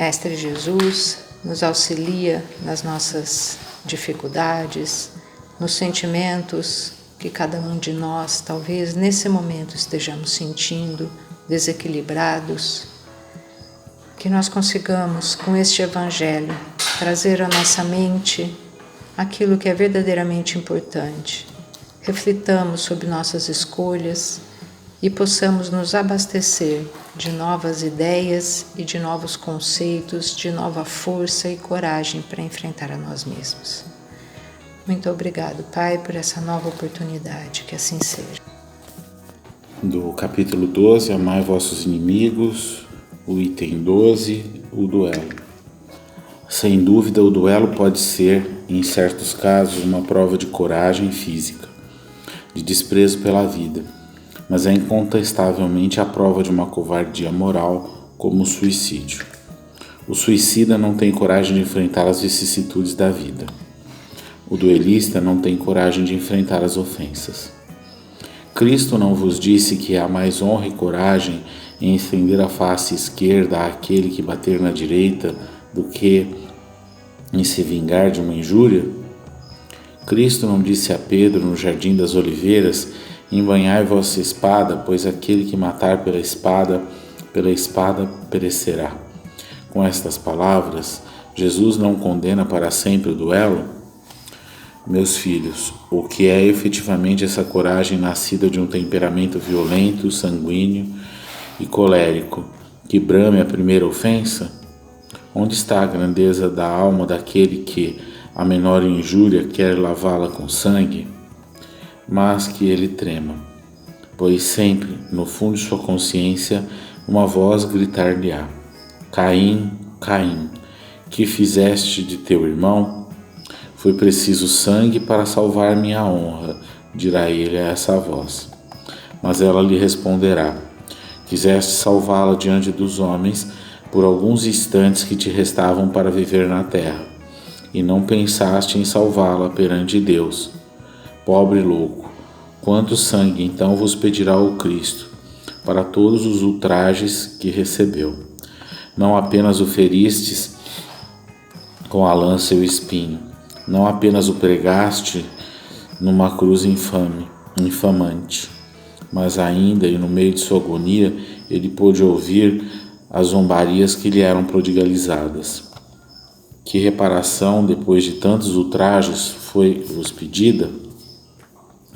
Mestre Jesus, nos auxilia nas nossas dificuldades, nos sentimentos que cada um de nós talvez nesse momento estejamos sentindo desequilibrados, que nós consigamos com este Evangelho trazer à nossa mente aquilo que é verdadeiramente importante. Reflitamos sobre nossas escolhas e possamos nos abastecer de novas ideias e de novos conceitos, de nova força e coragem para enfrentar a nós mesmos. Muito obrigado, Pai, por essa nova oportunidade, que assim seja. Do capítulo 12, Amai vossos inimigos, o item 12, o duelo. Sem dúvida, o duelo pode ser, em certos casos, uma prova de coragem física, de desprezo pela vida, mas é incontestavelmente a prova de uma covardia moral, como o suicídio. O suicida não tem coragem de enfrentar as vicissitudes da vida. O duelista não tem coragem de enfrentar as ofensas. Cristo não vos disse que há mais honra e coragem em estender a face esquerda àquele que bater na direita do que em se vingar de uma injúria? Cristo não disse a Pedro no jardim das oliveiras: embanhai vossa espada, pois aquele que matar pela espada perecerá. Com estas palavras, Jesus não condena para sempre o duelo? Meus filhos, o que é efetivamente essa coragem nascida de um temperamento violento, sanguíneo e colérico, que brame a primeira ofensa? Onde está a grandeza da alma daquele que, a menor injúria, quer lavá-la com sangue? Mas que ele trema, pois sempre, no fundo de sua consciência, uma voz gritar-lhe-á: Caim, Caim, que fizeste de teu irmão? Foi preciso sangue para salvar minha honra, dirá ele a essa voz. Mas ela lhe responderá: quiseste salvá-la diante dos homens por alguns instantes que te restavam para viver na terra, e não pensaste em salvá-la perante Deus. Pobre louco, quanto sangue então vos pedirá o Cristo, para todos os ultrajes que recebeu? Não apenas o feristes com a lança e o espinho, não apenas o pregaste numa cruz infamante, mas ainda, e no meio de sua agonia, ele pôde ouvir as zombarias que lhe eram prodigalizadas. Que reparação, depois de tantos ultrajes, foi-vos pedida?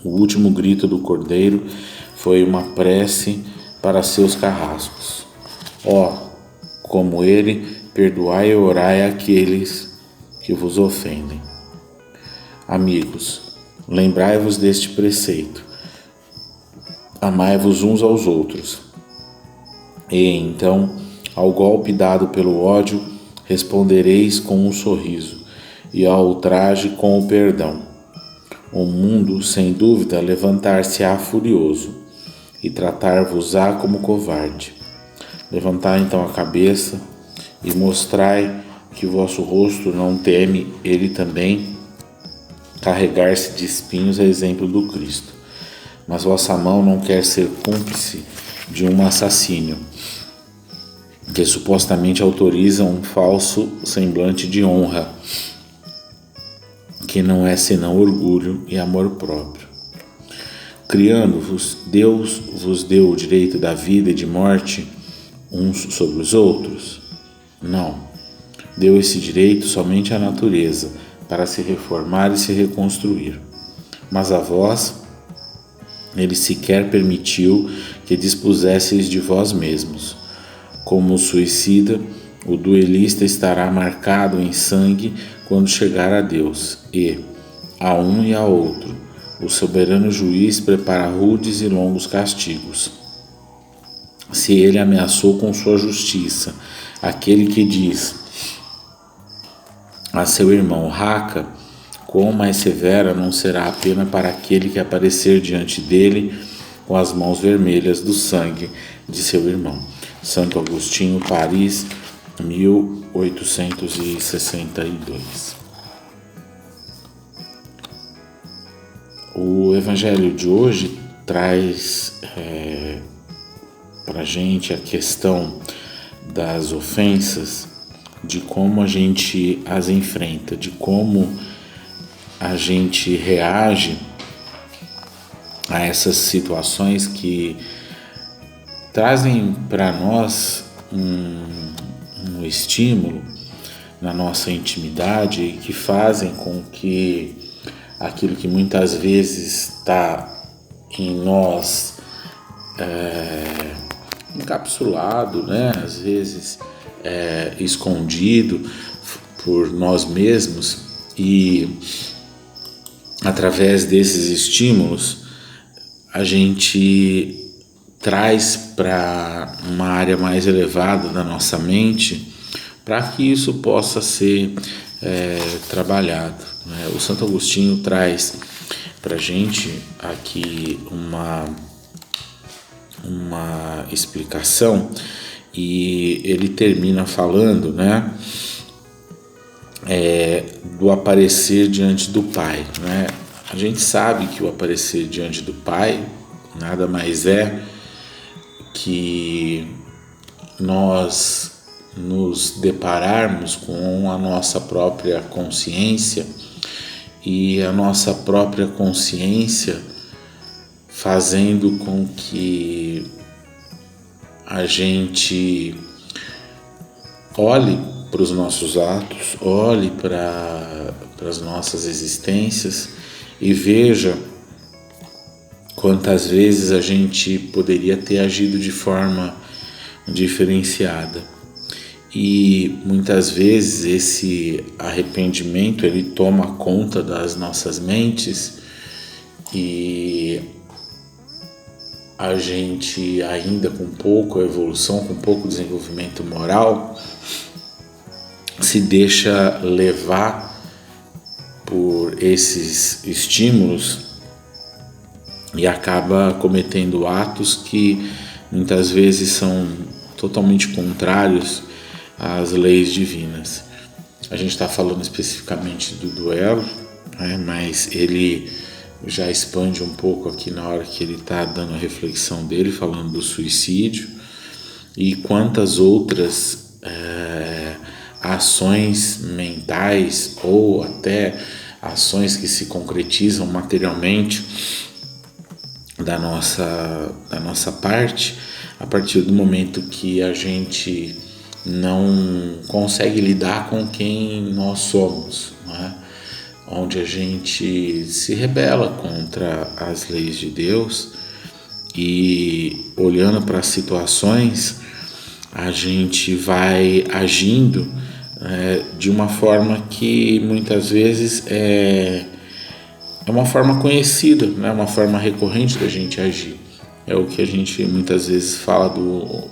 O último grito do cordeiro foi uma prece para seus carrascos. Como ele, perdoai e orai àqueles que vos ofendem. Amigos, lembrai-vos deste preceito: amai-vos uns aos outros. E então, ao golpe dado pelo ódio, respondereis com um sorriso, e ao ultraje com o perdão. O mundo, sem dúvida, levantar-se-á furioso, e tratar-vos-á como covarde. Levantai então a cabeça, e mostrai que o vosso rosto não teme ele também carregar-se de espinhos a exemplo do Cristo. Mas vossa mão não quer ser cúmplice de um assassínio que supostamente autoriza um falso semblante de honra, que não é senão orgulho e amor próprio. Criando-vos, Deus vos deu o direito da vida e de morte uns sobre os outros? Não. Deu esse direito somente à natureza, para se reformar e se reconstruir. Mas a vós, ele sequer permitiu que dispusesseis de vós mesmos. Como o suicida, o duelista estará marcado em sangue quando chegar a Deus, e, a um e a outro, o soberano juiz prepara rudes e longos castigos. Se ele ameaçou com sua justiça aquele que diz a seu irmão: raca, quão mais severa não será a pena para aquele que aparecer diante dele com as mãos vermelhas do sangue de seu irmão. Santo Agostinho, Paris, 1862. O Evangelho de hoje traz para a gente a questão das ofensas de como a gente as enfrenta, de como a gente reage a essas situações que trazem para nós um estímulo na nossa intimidade e que fazem com que aquilo que muitas vezes está em nós encapsulado, né? Às vezes escondido por nós mesmos, e através desses estímulos a gente traz para uma área mais elevada da nossa mente para que isso possa ser trabalhado, né? O Santo Agostinho traz para a gente aqui uma explicação, e ele termina falando, né, do aparecer diante do Pai, né? A gente sabe que o aparecer diante do Pai nada mais é que nós nos depararmos com a nossa própria consciência, e a nossa própria consciência fazendo com que a gente olhe para os nossos atos, olhe para as nossas existências e veja quantas vezes a gente poderia ter agido de forma diferenciada. E muitas vezes esse arrependimento ele toma conta das nossas mentes, e a gente, ainda com pouca evolução, com pouco desenvolvimento moral, se deixa levar por esses estímulos e acaba cometendo atos que muitas vezes são totalmente contrários às leis divinas. A gente está falando especificamente do duelo, né, mas ele já expande um pouco aqui na hora que ele está dando a reflexão dele, falando do suicídio e quantas outras ações mentais ou até ações que se concretizam materialmente da nossa parte, a partir do momento que a gente não consegue lidar com quem nós somos, né? Onde a gente se rebela contra as leis de Deus, e olhando para as situações a gente vai agindo de uma forma que muitas vezes é uma forma conhecida, né? Uma forma recorrente da gente agir. É o que a gente muitas vezes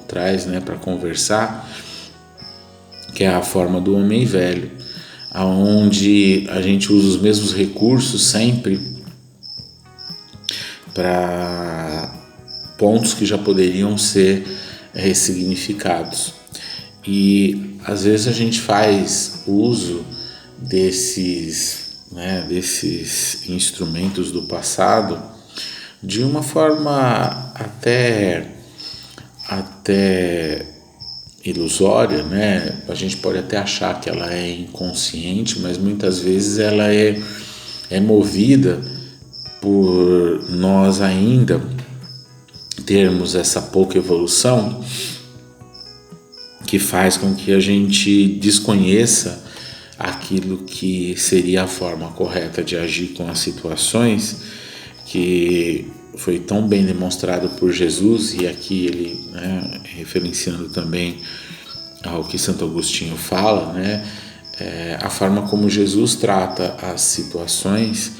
traz, né, para conversar, que é a forma do homem velho, onde a gente usa os mesmos recursos sempre para pontos que já poderiam ser ressignificados. E às vezes a gente faz uso desses instrumentos do passado de uma forma até ilusória, né? A gente pode até achar que ela é inconsciente, mas muitas vezes ela é movida por nós ainda termos essa pouca evolução, que faz com que a gente desconheça aquilo que seria a forma correta de agir com as situações, que foi tão bem demonstrado por Jesus, e aqui ele, né, referenciando também ao que Santo Agostinho fala, né, a forma como Jesus trata as situações,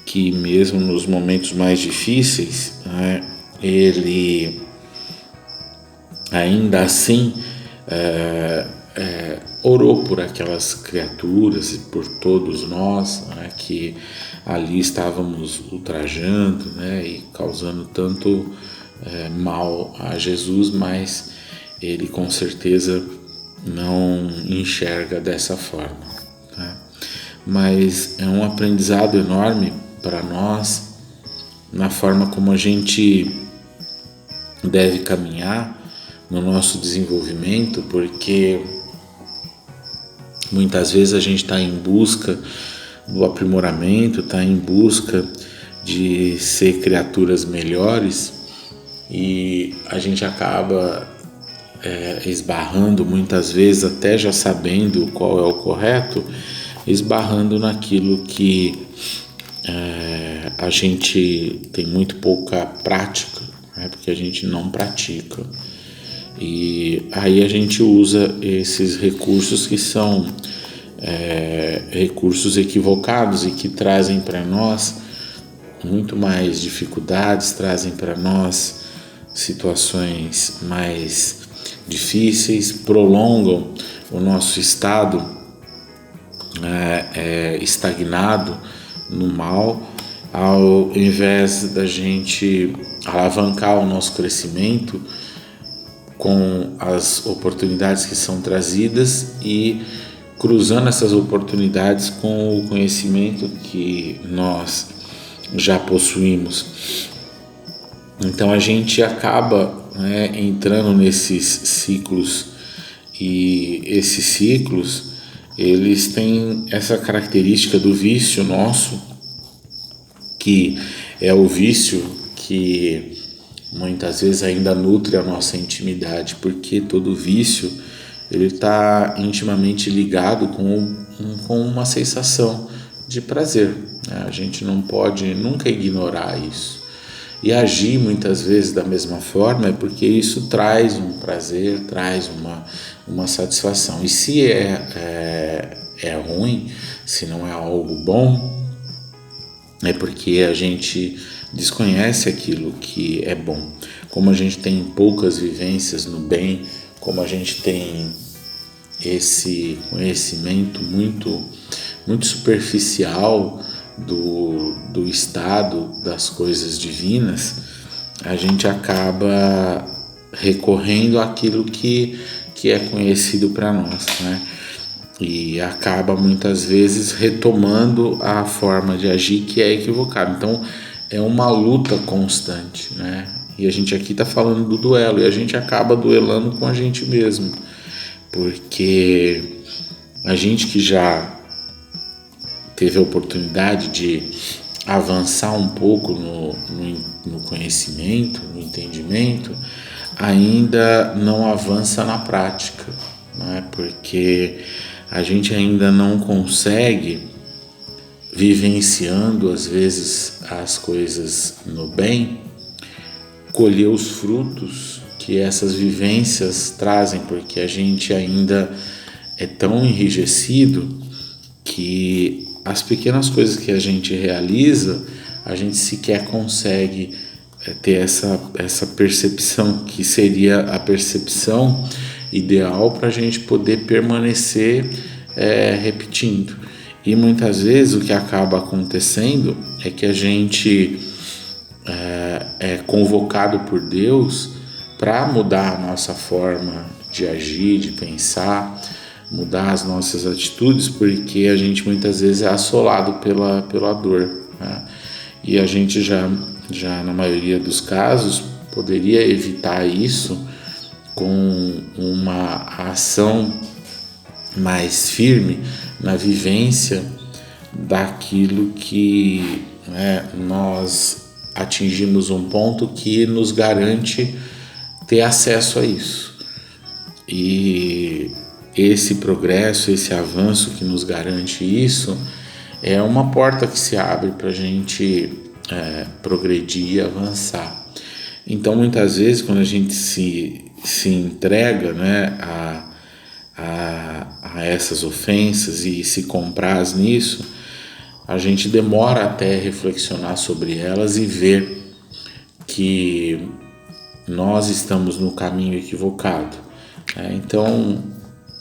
que mesmo nos momentos mais difíceis, né, ele ainda assim orou por aquelas criaturas e por todos nós, né, que ali estávamos ultrajando, né, e causando tanto mal a Jesus, mas ele com certeza não enxerga dessa forma, tá? Mas é um aprendizado enorme para nós na forma como a gente deve caminhar no nosso desenvolvimento, porque Muitas vezes a gente está em busca do aprimoramento, está em busca de ser criaturas melhores e a gente acaba esbarrando muitas vezes, até já sabendo qual é o correto, esbarrando naquilo que a gente tem muito pouca prática, né? Porque a gente não pratica. E aí a gente usa esses recursos que são recursos equivocados e que trazem para nós muito mais dificuldades, trazem para nós situações mais difíceis, prolongam o nosso estado estagnado no mal, ao invés da gente alavancar o nosso crescimento com as oportunidades que são trazidas e cruzando essas oportunidades com o conhecimento que nós já possuímos. Então a gente acaba entrando nesses ciclos, e esses ciclos eles têm essa característica do vício nosso, que é o vício que muitas vezes ainda nutre a nossa intimidade, porque todo vício ele está intimamente ligado com uma sensação de prazer, né? A gente não pode nunca ignorar isso. E agir muitas vezes da mesma forma é porque isso traz um prazer, traz uma satisfação. E se é ruim, se não é algo bom, é porque a gente desconhece aquilo que é bom. Como a gente tem poucas vivências no bem, como a gente tem esse conhecimento muito, muito superficial do estado das coisas divinas, a gente acaba recorrendo àquilo que é conhecido para nós, né? E acaba muitas vezes retomando a forma de agir que é equivocada. Então é uma luta constante, né? E a gente aqui está falando do duelo, e a gente acaba duelando com a gente mesmo, porque a gente que já teve a oportunidade de avançar um pouco no conhecimento, no entendimento, ainda não avança na prática, né? Porque a gente ainda não consegue, vivenciando às vezes as coisas no bem, colher os frutos que essas vivências trazem, porque a gente ainda é tão enrijecido que as pequenas coisas que a gente realiza, a gente sequer consegue ter essa percepção, que seria a percepção ideal para a gente poder permanecer repetindo. E muitas vezes o que acaba acontecendo é que a gente é convocado por Deus para mudar a nossa forma de agir, de pensar, mudar as nossas atitudes, porque a gente muitas vezes é assolado pela dor, né? E a gente já na maioria dos casos poderia evitar isso com uma ação mais firme na vivência daquilo que nós atingimos um ponto que nos garante ter acesso a isso. E esse progresso, esse avanço que nos garante isso, é uma porta que se abre para a gente progredir e avançar. Então, muitas vezes, quando a gente se entrega, né, a essas ofensas e se compraz nisso, a gente demora até reflexionar sobre elas e ver que nós estamos no caminho equivocado. Então,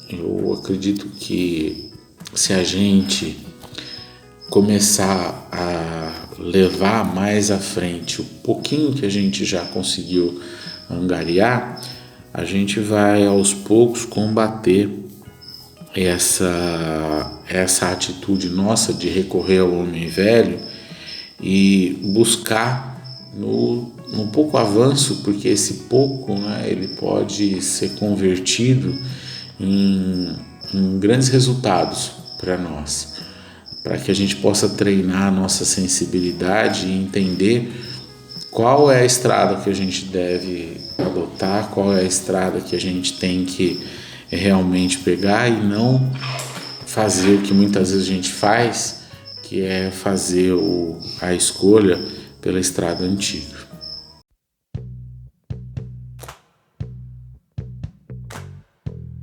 eu acredito que se a gente começar a levar mais à frente o pouquinho que a gente já conseguiu angariar, a gente vai aos poucos combater essa atitude nossa de recorrer ao homem velho e buscar no pouco avanço, porque esse pouco, né, ele pode ser convertido em em grandes resultados para nós, para que a gente possa treinar a nossa sensibilidade e entender qual é a estrada que a gente deve adotar, qual é a estrada que a gente tem que realmente pegar e não fazer o que muitas vezes a gente faz, que é fazer a escolha pela estrada antiga.